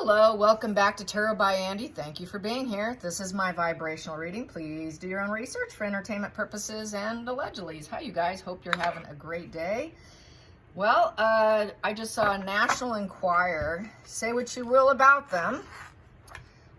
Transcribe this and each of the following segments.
Hello, welcome back to Tarot by Andy. Thank you for being here. This is my vibrational reading. Please do your own research for entertainment purposes and allegedly. How you guys? Hope you're having a great day. Well, I just saw a National Enquirer. Say what you will about them.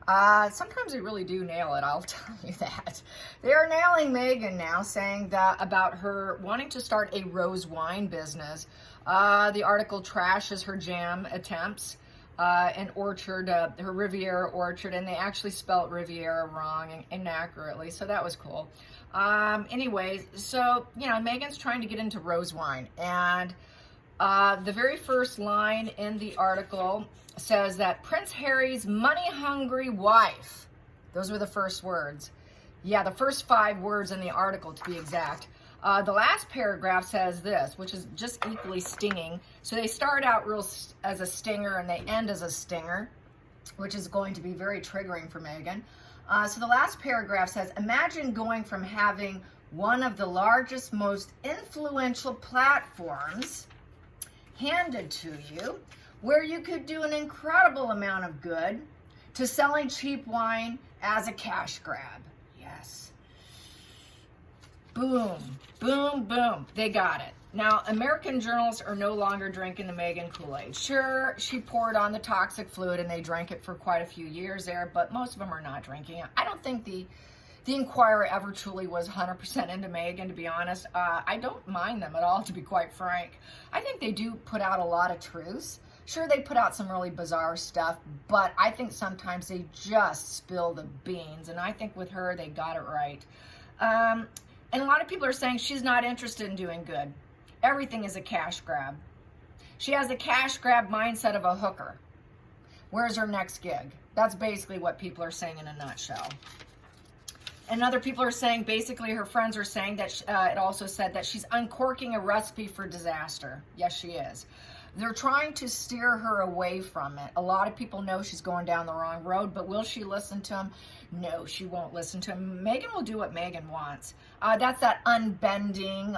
Sometimes they really do nail it, I'll tell you that. They are nailing Meghan now, saying that about her wanting to start a rose wine business. The article trashes her jam attempts. An orchard, her Riviera orchard, and they actually spelt Riviera wrong and inaccurately, so that was cool. Anyways, so, you know, Meghan's trying to get into rose wine, and the very first line in the article says that Prince Harry's money-hungry wife, those were the first words. Yeah, the first 5 words in the article, to be exact. The last paragraph says this, which is just equally stinging. So they start out as a stinger and they end as a stinger, which is going to be very triggering for Meghan. So the last paragraph says, imagine going from having one of the largest, most influential platforms handed to you, where you could do an incredible amount of good, to selling cheap wine as a cash grab. Yes. Boom, boom, boom. They got it. Now, American journalists are no longer drinking the Meghan Kool-Aid. Sure, she poured on the toxic fluid and they drank it for quite a few years there, but most of them are not drinking it. I don't think the Enquirer ever truly was 100% into Meghan, to be honest. I don't mind them at all, to be quite frank. I think they do put out a lot of truths. Sure, they put out some really bizarre stuff, but I think sometimes they just spill the beans, and I think with her, they got it right. And a lot of people are saying she's not interested in doing good. Everything is a cash grab. She has the cash grab mindset of a hooker. Where's her next gig? That's basically what people are saying in a nutshell. And other people are saying, basically her friends are saying that it also said that she's uncorking a recipe for disaster. Yes, she is. They're trying to steer her away from it. A lot of people know she's going down the wrong road, but will she listen to him? No, she won't listen to him. Meghan will do what Meghan wants. That's that unbending,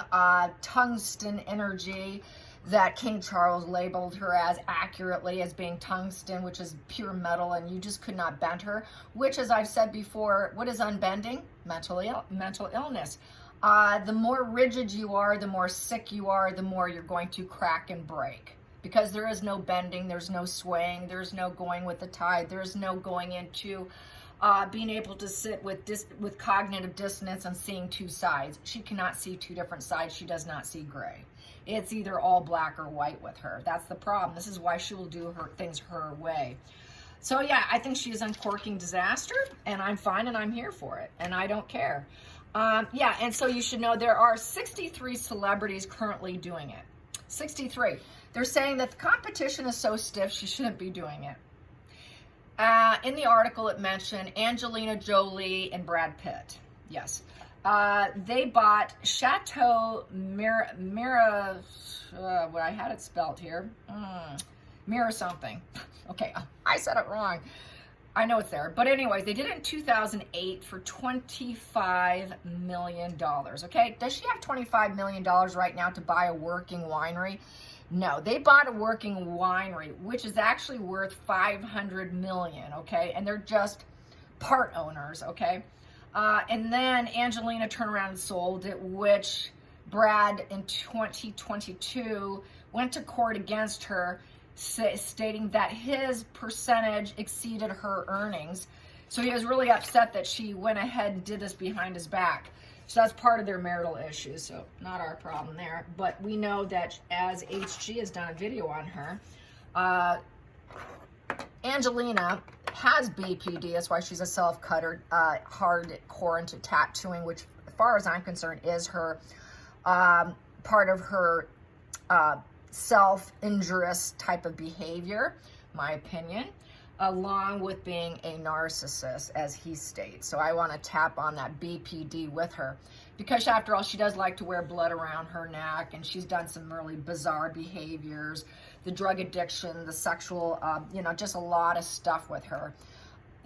tungsten energy that King Charles labeled her as accurately as being tungsten, which is pure metal, and you just could not bend her, which, as I've said before, what is unbending? Mental illness. The more rigid you are, the more sick you are, the more you're going to crack and break. Because there is no bending, there's no swaying, there's no going with the tide, there's no going into being able to sit with cognitive dissonance and seeing two sides. She cannot see two different sides. She does not see gray. It's either all black or white with her. That's the problem. This is why she will do her things her way. So yeah, I think she is uncorking disaster, and I'm fine and I'm here for it, and I don't care. Yeah, and so you should know there are 63 celebrities currently doing it. 63. They're saying that the competition is so stiff, she shouldn't be doing it. In the article, it mentioned Angelina Jolie and Brad Pitt. Yes. They bought Chateau Mira, well, I had it spelled here. Mira something. Okay, I said it wrong. I know it's there. But anyways, they did it in 2008 for $25 million, okay? Does she have $25 million right now to buy a working winery? No, they bought a working winery, which is actually worth $500 million, okay? And they're just part owners, okay? And then Angelina turned around and sold it, which Brad in 2022 went to court against her, stating that his percentage exceeded her earnings. So he was really upset that she went ahead and did this behind his back. So that's part of their marital issues, so not our problem there. But we know that as HG has done a video on her, Angelina has BPD. That's why she's a self-cutter, hardcore into tattooing, which, as far as I'm concerned, is her part of her self-injurious type of behavior, my opinion, along with being a narcissist, as he states. So I want to tap on that BPD with her, because after all, she does like to wear blood around her neck, and she's done some really bizarre behaviors, the drug addiction, the sexual, you know, just a lot of stuff with her.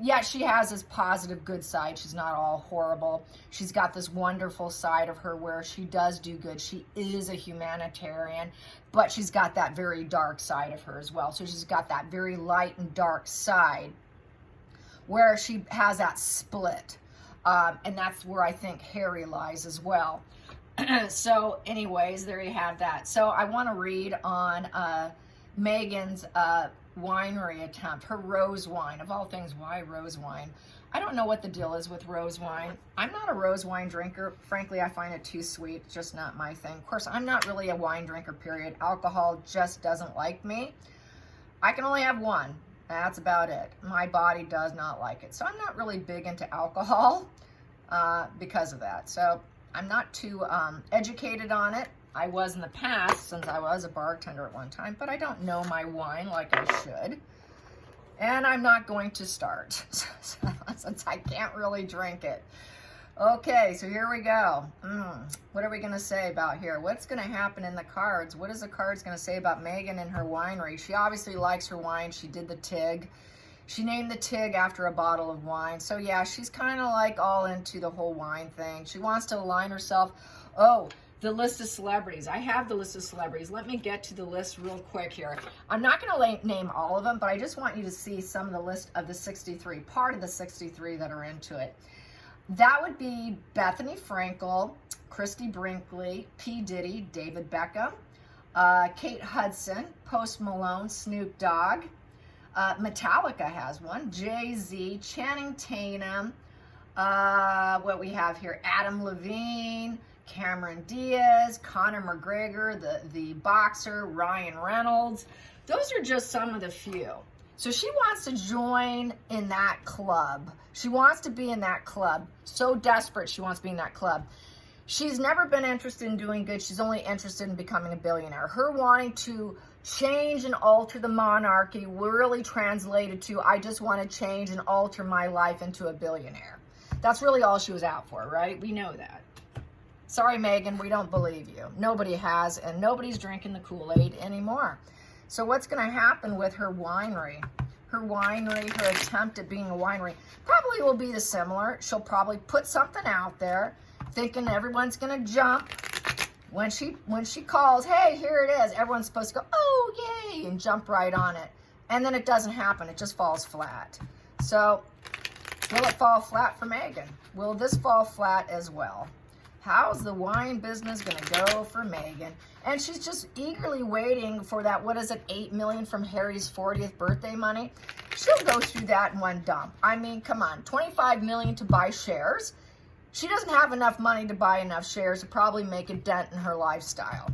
yet she has this positive, good side. She's not all horrible. She's got this wonderful side of her where she does do good. She is a humanitarian, but she's got that very dark side of her as well. So she's got that very light and dark side where she has that split. And that's where I think Harry lies as well. So anyways, there you have that. So I want to read on Megan's winery attempt, her rose wine. Of all things, why rose wine? I don't know what the deal is with rose wine. I'm not a rose wine drinker. Frankly, I find it too sweet. It's just not my thing. Of course, I'm not really a wine drinker, period. Alcohol just doesn't like me. I can only have one. That's about it. My body does not like it. So I'm not really big into alcohol because of that. So I'm not too educated on it. I was in the past, since I was a bartender at one time, but I don't know my wine like I should. And I'm not going to start, since I can't really drink it. Okay, so here we go. What are we going to say about here? What's going to happen in the cards? What is the cards going to say about Megan and her winery? She obviously likes her wine. She did the TIG. She named the TIG after a bottle of wine. So yeah, she's kind of like all into the whole wine thing. She wants to align herself. Oh, the list of celebrities. I have the list of celebrities. Let me get to the list real quick here. I'm not going to name all of them, but I just want you to see some of the list of the 63, part of the 63 that are into it. That would be Bethany Frankel, Christy Brinkley, P. Diddy, David Beckham, Kate Hudson, Post Malone, Snoop Dogg, Metallica has one, Jay-Z, Channing Tatum, what we have here, Adam Levine, Cameron Diaz, Conor McGregor, the boxer, Ryan Reynolds. Those are just some of the few. So she wants to join in that club. She wants to be in that club. So desperate she wants to be in that club. She's never been interested in doing good. She's only interested in becoming a billionaire. Her wanting to change and alter the monarchy really translated to, I just want to change and alter my life into a billionaire. That's really all she was out for, right? We know that. Sorry, Megan, we don't believe you. Nobody has, and nobody's drinking the Kool-Aid anymore. So what's going to happen with her winery? Her winery, her attempt at being a winery, probably will be similar. She'll probably put something out there, thinking everyone's going to jump. When she calls, hey, here it is, everyone's supposed to go, oh, yay, and jump right on it. And then it doesn't happen. It just falls flat. So will it fall flat for Megan? Will this fall flat as well? How's the wine business going to go for Megan? And she's just eagerly waiting for that, what is it, $8 million from Harry's 40th birthday money? She'll go through that in one dump. I mean, come on, $25 million to buy shares. She doesn't have enough money to buy enough shares to probably make a dent in her lifestyle.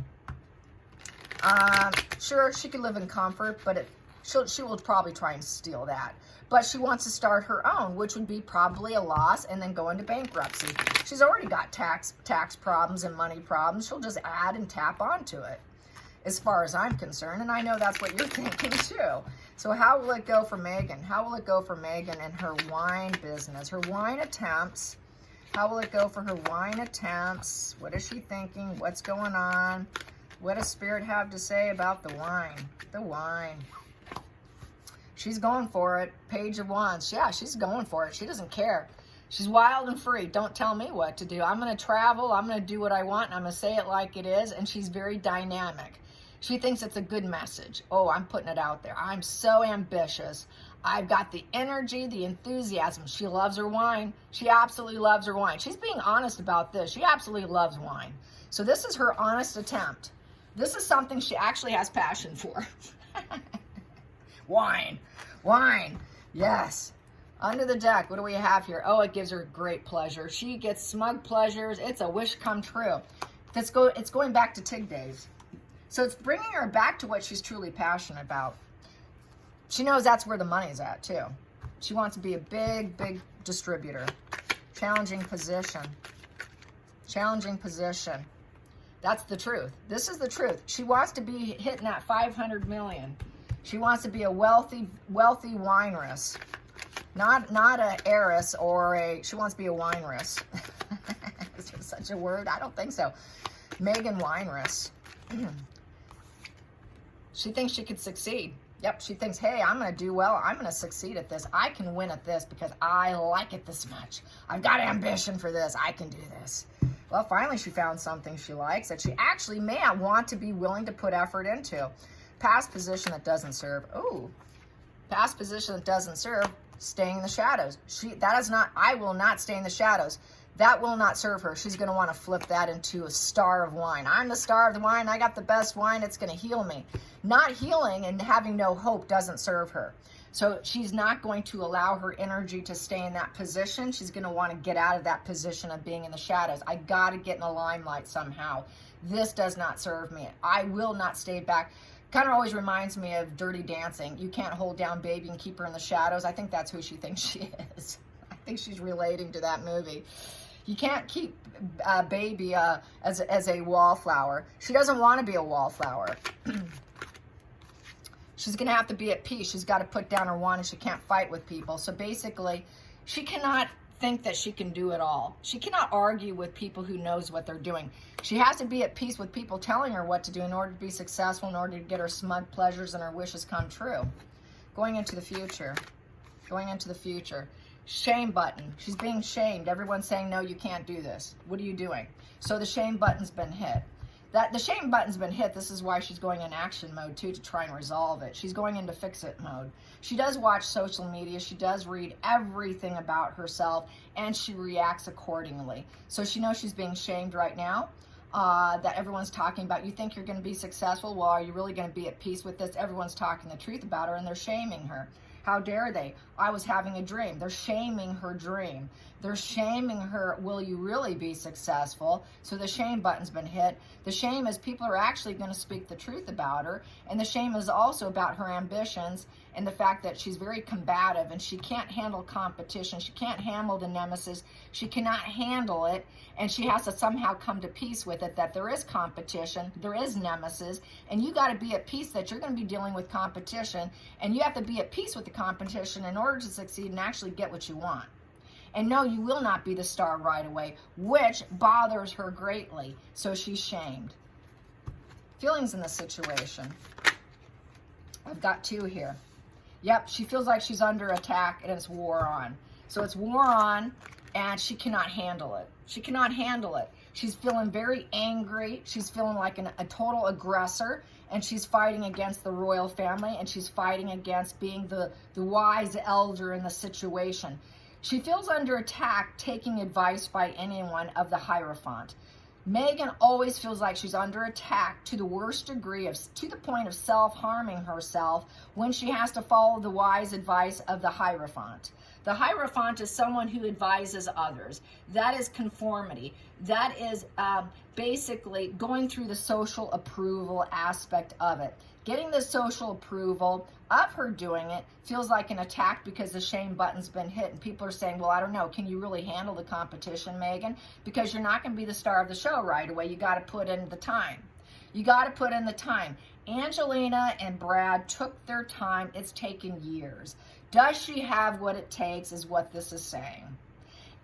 Sure, she could live in comfort, but she will probably try and steal that. But she wants to start her own, which would be probably a loss and then go into bankruptcy. She's already got tax problems and money problems. She'll just add and tap onto it, as far as I'm concerned. And I know that's what you're thinking too. So how will it go for Megan? How will it go for Megan and her wine business, her wine attempts? How will it go for her wine attempts? What is she thinking? What's going on? What does Spirit have to say about the wine? The wine. She's going for it. Page of Wands. Yeah, she's going for it. She doesn't care. She's wild and free. Don't tell me what to do. I'm going to travel. I'm going to do what I want. And I'm going to say it like it is. And she's very dynamic. She thinks it's a good message. Oh, I'm putting it out there. I'm so ambitious. I've got the energy, the enthusiasm. She loves her wine. She absolutely loves her wine. She's being honest about this. She absolutely loves wine. So this is her honest attempt. This is something she actually has passion for. Wine. Wine. Yes. Under the deck, what do we have here? Oh, it gives her great pleasure. She gets smug pleasures. It's a wish come true. It's going back to TIG days. So it's bringing her back to what she's truly passionate about. She knows that's where the money's at, too. She wants to be a big, big distributor. Challenging position. Challenging position. That's the truth. This is the truth. She wants to be hitting that 500 million. She wants to be a wealthy wineress. Not an heiress or she wants to be a wineress. Is there such a word? I don't think so. Megan Wineress. She thinks she could succeed. Yep, she thinks, hey, I'm going to do well. I'm going to succeed at this. I can win at this because I like it this much. I've got ambition for this. I can do this. Well, finally she found something she likes that she actually may want to be willing to put effort into. Past position that doesn't serve. Ooh, past position that doesn't serve, staying in the shadows. I will not stay in the shadows. That will not serve her. She's going to want to flip that into a star of wine. I'm the star of the wine. I got the best wine. It's going to heal me. Not healing and having no hope doesn't serve her. So she's not going to allow her energy to stay in that position. She's going to want to get out of that position of being in the shadows. I got to get in the limelight somehow. This does not serve me. I will not stay back. Kind of always reminds me of Dirty Dancing. You can't hold down baby and keep her in the shadows. I think that's who she thinks she is. I think she's relating to that movie. You can't keep baby as a wallflower. She doesn't want to be a wallflower. She's going to have to be at peace. She's got to put down her wand, and she can't fight with people. So basically, she cannot think that she can do it all. She cannot argue with people who knows what they're doing. She has to be at peace with people telling her what to do in order to be successful, in order to get her smug pleasures and her wishes come true. Going into the future. Going into the future. Shame button. She's being shamed. Everyone's saying, no, you can't do this. What are you doing? So the shame button's been hit. The shame button's been hit. This is why she's going in action mode, too, to try and resolve it. She's going into fix-it mode. She does watch social media. She does read everything about herself, and she reacts accordingly. So she knows she's being shamed right now, that everyone's talking about. You think you're going to be successful? Well, are you really going to be at peace with this? Everyone's talking the truth about her, and they're shaming her. How dare they? I was having a dream. They're shaming her dream. They're shaming her, will you really be successful? So the shame button's been hit. The shame is people are actually going to speak the truth about her. And the shame is also about her ambitions and the fact that she's very combative and she can't handle competition. She can't handle the nemesis. She cannot handle it. And she has to somehow come to peace with it, that there is competition, there is nemesis, and you got to be at peace that you're going to be dealing with competition, and you have to be at peace with the competition in order to succeed and actually get what you want. And no, you will not be the star right away, which bothers her greatly. So she's shamed. Feelings in the situation. I've got two here. Yep, she feels like she's under attack and it's war on. So it's war on and she cannot handle it. She cannot handle it. She's feeling very angry. She's feeling like a total aggressor, and she's fighting against the royal family, and she's fighting against being the wise elder in the situation. She feels under attack taking advice by anyone of the Hierophant. Megan always feels like she's under attack to the worst degree, to the point of self-harming herself when she has to follow the wise advice of the Hierophant. The Hierophant is someone who advises others. That is conformity. That is basically going through the social approval aspect of it. Getting the social approval of her doing it feels like an attack because the shame button's been hit and people are saying, well, I don't know, can you really handle the competition, Megan? Because you're not going to be the star of the show right away. You got to put in the time. You got to put in the time. Angelina and Brad took their time. It's taken years. Does she have what it takes is what this is saying.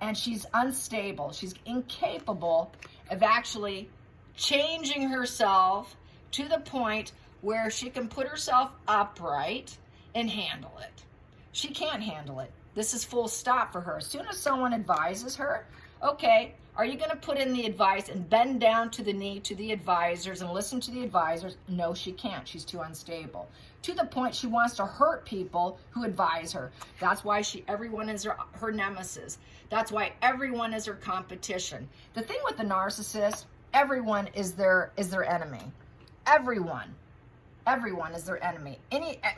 And she's unstable. She's incapable of actually changing herself to the point where she can put herself upright and handle it. She can't handle it. This is full stop for her. As soon as someone advises her, okay, are you going to put in the advice and bend down to the knee to the advisors and listen to the advisors? No, she can't. She's too unstable. To the point she wants to hurt people who advise her. That's why everyone is her nemesis. That's why everyone is her competition. The thing with the narcissist, everyone is their enemy. Everyone is their enemy.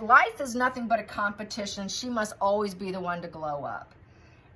Life is nothing but a competition. She must always be the one to glow up.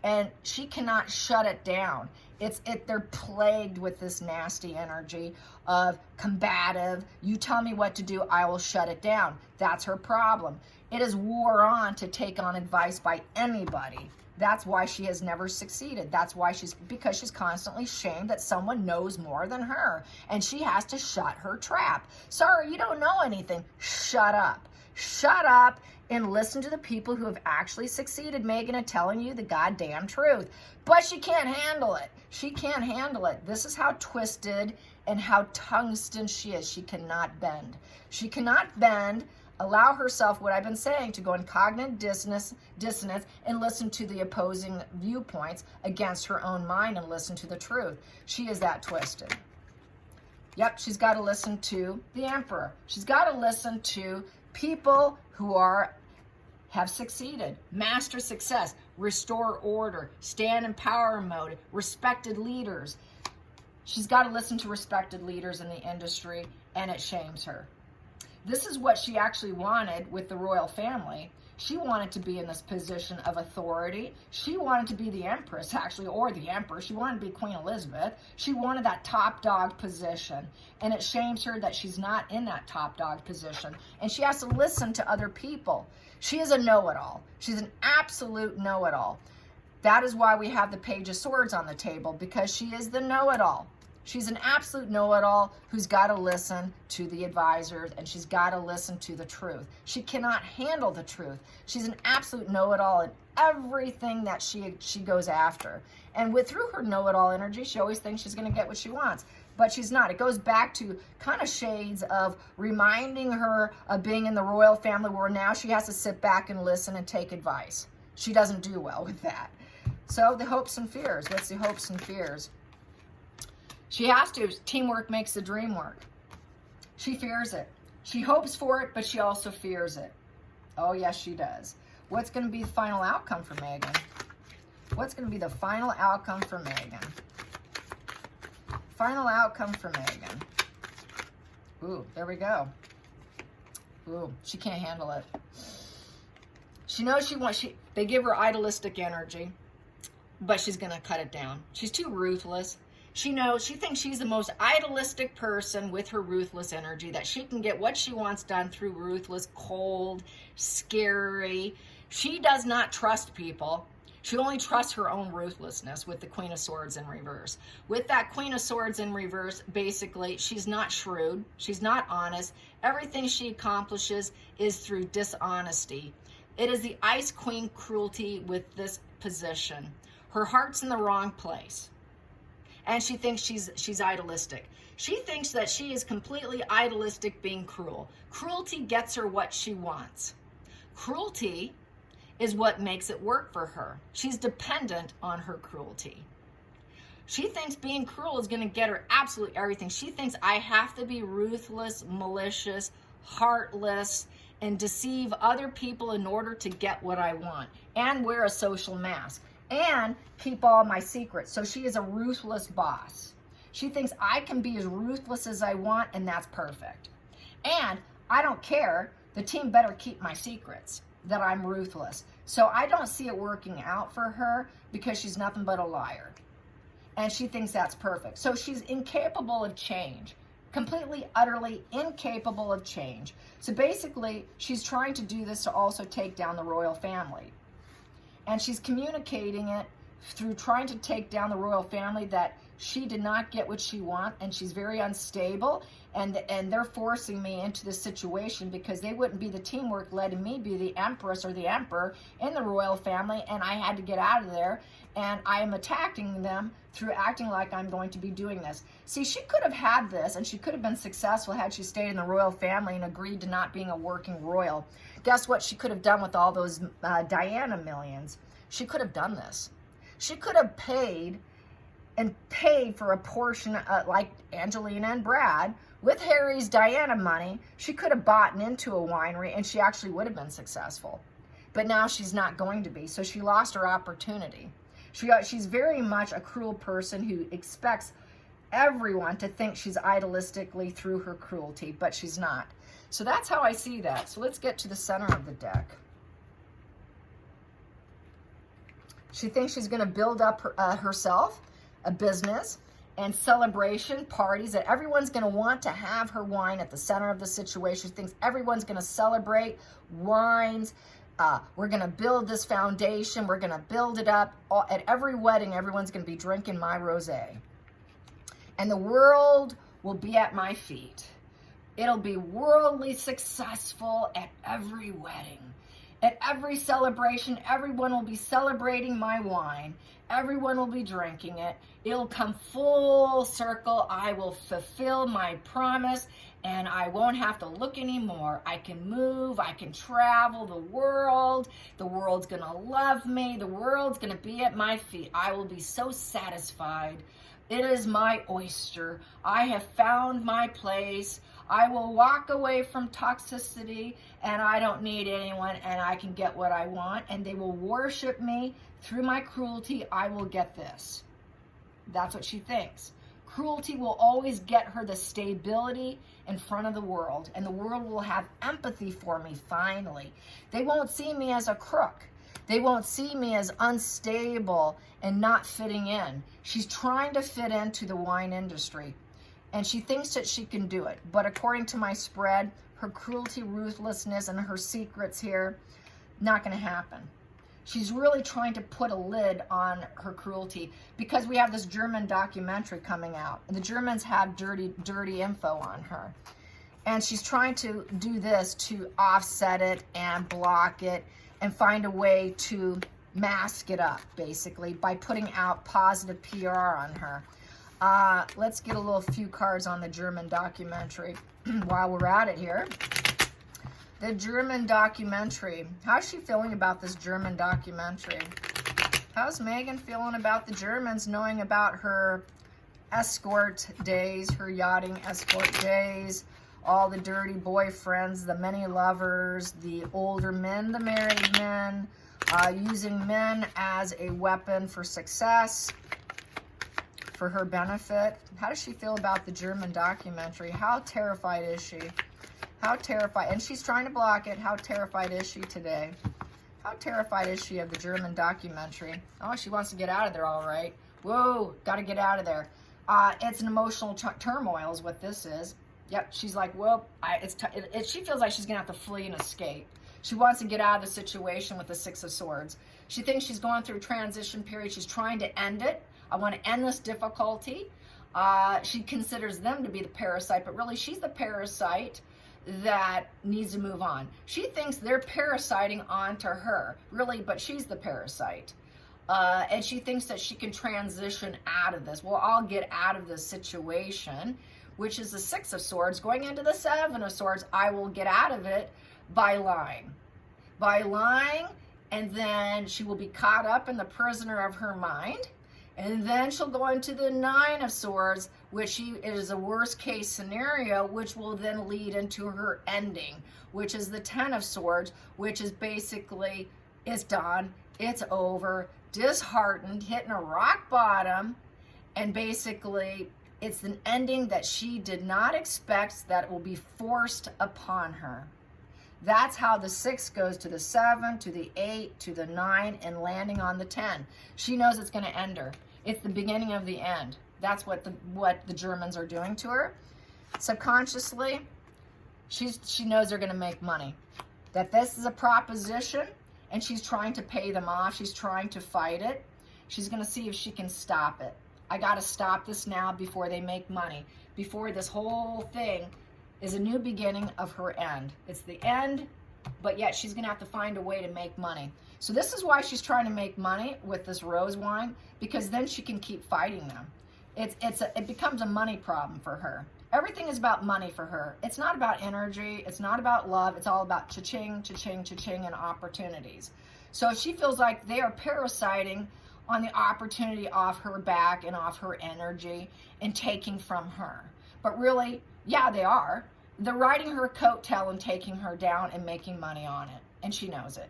And she cannot shut it down. They're plagued with this nasty energy of combative. You tell me what to do, I will shut it down. That's her problem. It is war on to take on advice by anybody. That's why she has never succeeded. That's why because she's constantly shamed that someone knows more than her. And she has to shut her trap. Sorry, you don't know anything. Shut up. Shut up and listen to the people who have actually succeeded, Megan, at telling you the goddamn truth. But she can't handle it. She can't handle it. This is how twisted and how tungsten she is. She cannot bend. She cannot bend allow herself, what I've been saying, to go in cognitive dissonance and listen to the opposing viewpoints against her own mind and listen to the truth. She is that twisted. Yep, she's got to listen to the emperor. She's got to listen to people who have succeeded, master success, restore order, stand in power mode, respected leaders. She's got to listen to respected leaders in the industry, and it shames her. This is what she actually wanted with the royal family. She wanted to be in this position of authority. She wanted to be the empress, actually, or the emperor. She wanted to be Queen Elizabeth. She wanted that top dog position. And it shames her that she's not in that top dog position. And she has to listen to other people. She is a know-it-all. She's an absolute know-it-all. That is why we have the Page of Swords on the table, because she is the know-it-all. She's an absolute know-it-all who's got to listen to the advisors, and she's got to listen to the truth. She cannot handle the truth. She's an absolute know-it-all in everything that she goes after. And through her know-it-all energy, she always thinks she's going to get what she wants. But she's not. It goes back to kind of shades of reminding her of being in the royal family, where now she has to sit back and listen and take advice. She doesn't do well with that. So the hopes and fears. What's the hopes and fears? She has to. Teamwork makes the dream work. She fears it. She hopes for it, but she also fears it. Oh, yes, she does. What's going to be the final outcome for Meghan? What's going to be the final outcome for Meghan? Final outcome for Meghan. Ooh, there we go. Ooh, she can't handle it. She knows they give her idealistic energy, but she's going to cut it down. She's too ruthless. She thinks she's the most idealistic person with her ruthless energy, that she can get what she wants done through ruthless, cold, scary. She does not trust people. She only trusts her own ruthlessness with the Queen of Swords in reverse. With that Queen of Swords in reverse, basically, she's not shrewd. She's not honest. Everything she accomplishes is through dishonesty. It is the Ice Queen cruelty with this position. Her heart's in the wrong place. And she thinks she's idealistic. She thinks that she is completely idealistic being cruel. Cruelty gets her what she wants. Cruelty is what makes it work for her. She's dependent on her cruelty. She thinks being cruel is going to get her absolutely everything. She thinks I have to be ruthless, malicious, heartless, and deceive other people in order to get what I want, and wear a social mask, and keep all my secrets. So she is a ruthless boss. She thinks I can be as ruthless as I want, and that's perfect. And I don't care. The team better keep my secrets, that I'm ruthless. So I don't see it working out for her, because she's nothing but a liar. And she thinks that's perfect. So she's incapable of change. Completely, utterly incapable of change. So basically, she's trying to do this to also take down the royal family. And she's communicating it through trying to take down the royal family, that she did not get what she wants, and she's very unstable, and they're forcing me into this situation because they wouldn't be the teamwork letting me be the empress or the emperor in the royal family, and I had to get out of there, and I am attacking them through acting like I'm going to be doing this. See, she could have had this, and she could have been successful had she stayed in the royal family and agreed to not being a working royal. Guess what she could have done with all those Diana millions? She could have done this. She could have paid for a portion, like Angelina and Brad, with Harry's Diana money. She could have bought into a winery, and she actually would have been successful. But now she's not going to be, so she lost her opportunity. She's very much a cruel person who expects everyone to think she's idealistically through her cruelty, but she's not. So that's how I see that. So let's get to the center of the deck. She thinks she's going to build up herself, a business, and celebration parties, that everyone's going to want to have her wine at the center of the situation. She thinks everyone's going to celebrate wines. We're going to build this foundation. We're going to build it up. At every wedding, everyone's going to be drinking my rosé. And the world will be at my feet. It'll be worldly successful at every wedding. At every celebration, everyone will be celebrating my wine. Everyone will be drinking it. It'll come full circle. I will fulfill my promise, and I won't have to look anymore. I can move, I can travel the world. The world's gonna love me. The world's gonna be at my feet. I will be so satisfied. It is my oyster. I have found my place. I will walk away from toxicity, and I don't need anyone, and I can get what I want, and they will worship me through my cruelty. I will get this. That's what she thinks. Cruelty will always get her the stability in front of the world, and the world will have empathy for me finally. They won't see me as a crook. They won't see me as unstable and not fitting in. She's trying to fit into the wine industry, and she thinks that she can do it. But according to my spread, her cruelty, ruthlessness, and her secrets here, not going to happen. She's really trying to put a lid on her cruelty because we have this German documentary coming out. And the Germans have dirty info on her. And she's trying to do this to offset it and block it and find a way to mask it up, basically, by putting out positive PR on her. Let's get a few cards on the German documentary while we're at it here. The German documentary. How's she feeling about this German documentary? How's Megan feeling about the Germans knowing about her escort days, her yachting escort days, all the dirty boyfriends, the many lovers, the older men, the married men, using men as a weapon for success, for her benefit? How does she feel about the German documentary? How terrified is she? How terrified, and she's trying to block it. How terrified is she today? How terrified is she of the German documentary? Oh, she wants to get out of there, all right. Whoa, got to get out of there. It's an emotional turmoil is what this is. Yep, she's like, well, she feels like she's going to have to flee and escape. She wants to get out of the situation with the Six of Swords. She thinks she's going through a transition period. She's trying to end it. I want to end this difficulty. She considers them to be the parasite, but really she's the parasite that needs to move on. She thinks they're parasiting onto her, really, but she's the parasite. And she thinks that she can transition out of this. Well, I'll get out of this situation, which is the Six of Swords, going into the Seven of Swords. I will get out of it by lying. By lying, and then she will be caught up in the prisoner of her mind. And then she'll go into the Nine of Swords, which is a worst case scenario, which will then lead into her ending, which is the Ten of Swords, which is basically, it's done, it's over, disheartened, hitting a rock bottom, and basically it's an ending that she did not expect, that will be forced upon her. That's how the 6 goes to the 7, to the 8, to the 9, and landing on the 10. She knows it's going to end her. It's the beginning of the end. That's what the Germans are doing to her. Subconsciously, she knows they're going to make money. That this is a proposition, and she's trying to pay them off. She's trying to fight it. She's going to see if she can stop it. I got to stop this now before they make money. Before this whole thing is a new beginning of her end. It's the end, but yet she's going to have to find a way to make money. So this is why she's trying to make money with this rose wine, because then she can keep fighting them. It becomes a money problem for her. Everything is about money for her. It's not about energy. It's not about love. It's all about cha-ching, cha-ching, cha-ching, and opportunities. So if she feels like they are parasiting on the opportunity off her back and off her energy and taking from her. But really, yeah, they are. They're riding her coattail and taking her down and making money on it. And she knows it.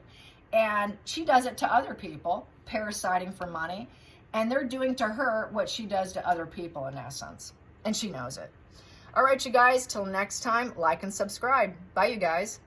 And she does it to other people, parasiting for money. And they're doing to her what she does to other people in essence. And she knows it. All right, you guys, till next time, like and subscribe. Bye, you guys.